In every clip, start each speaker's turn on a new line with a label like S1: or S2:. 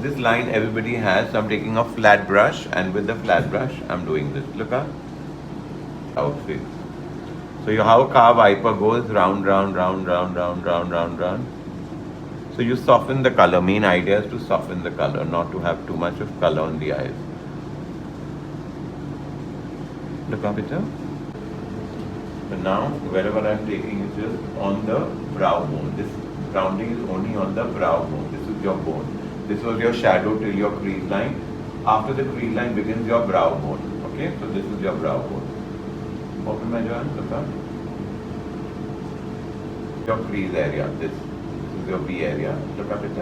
S1: This line everybody has, so I'm taking a flat brush, and with the flat brush, I'm doing this. Look at outfit. So you how a car wiper goes round, round, round, round, round, round, round, round. So you soften the color. Main idea is to soften the color, not to have too much of color on the eyes. Look up it. So now wherever I'm taking is just on the brow bone. This rounding is only on the brow bone. This is your bone. This was your shadow till your crease line. After the crease line begins your brow bone. Okay, so this is your brow bone. Open my Joanne, look up. Your crease area. This is your V area. Look up it.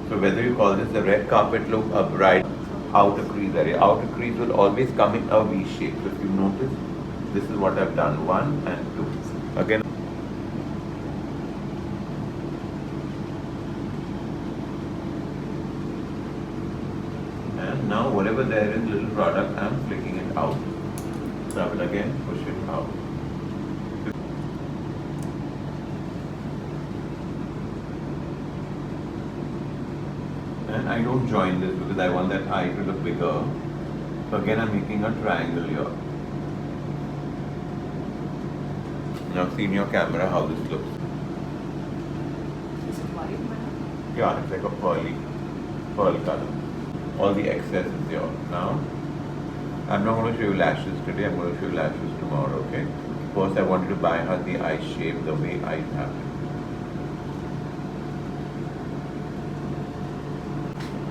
S1: So whether you call this the red carpet look, a bright outer crease area. Outer crease will always come in a V shape. So if you notice, this is what I've done. 1 and 2. Again. And now whatever there is little product, I'm flicking it out. So I will again push it out. And I don't join this because I want that eye to look bigger. So again I'm making a triangle here. Now see in your camera how this looks.
S2: Is it white, madam?
S1: Yeah, it's like a pearl color. All the excess is here. Now, I'm not going to show you lashes today, I'm going to show you lashes tomorrow, okay? First I wanted to buy her the eye shape the way I have it.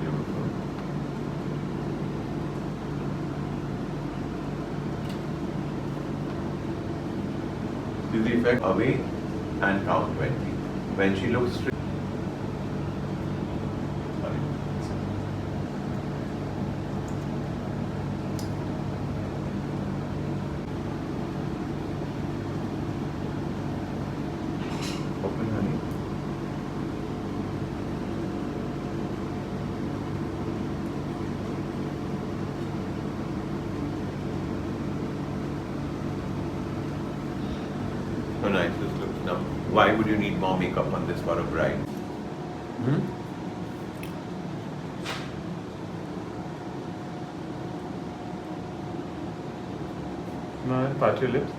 S1: Beautiful. See the effect away and count 20. When she looks straight. Sorry. Open, honey. So nice this looks now. Why would you need more makeup on this for a bride? No, touch your lips.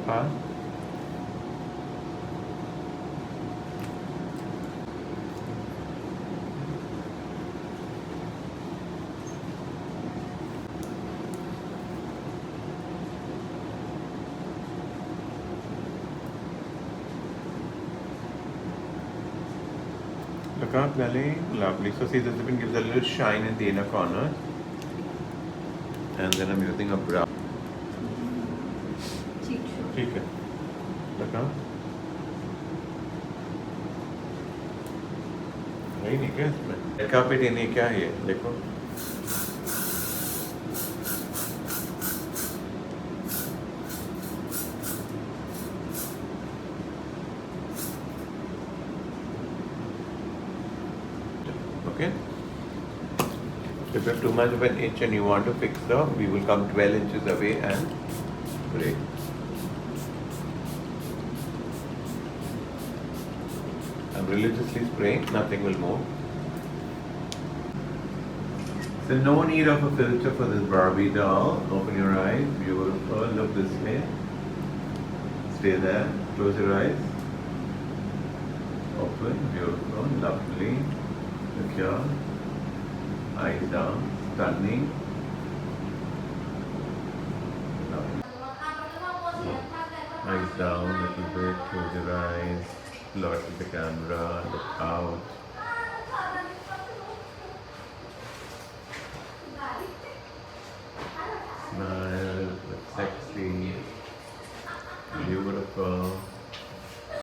S1: Look up, belly. Lovely. So see, this even gives a little shine in the inner corner. And then I'm using a brow. ठीक है. Look up. वही नहीं क्या इसमें? देखा पे नहीं क्या है ये? देखो. Okay. If you have too much of an itch and you want to fix the, we will come 12 inches away and break. I'm religiously spraying, nothing will move. So no need of a filter for this Barbie doll. Open your eyes, beautiful, look this way. Stay there, close your eyes. Open, beautiful, lovely. Look here. Eyes down, stunning. Lovely. Eyes down a little bit, close your eyes. Look at the camera, look out. Nice.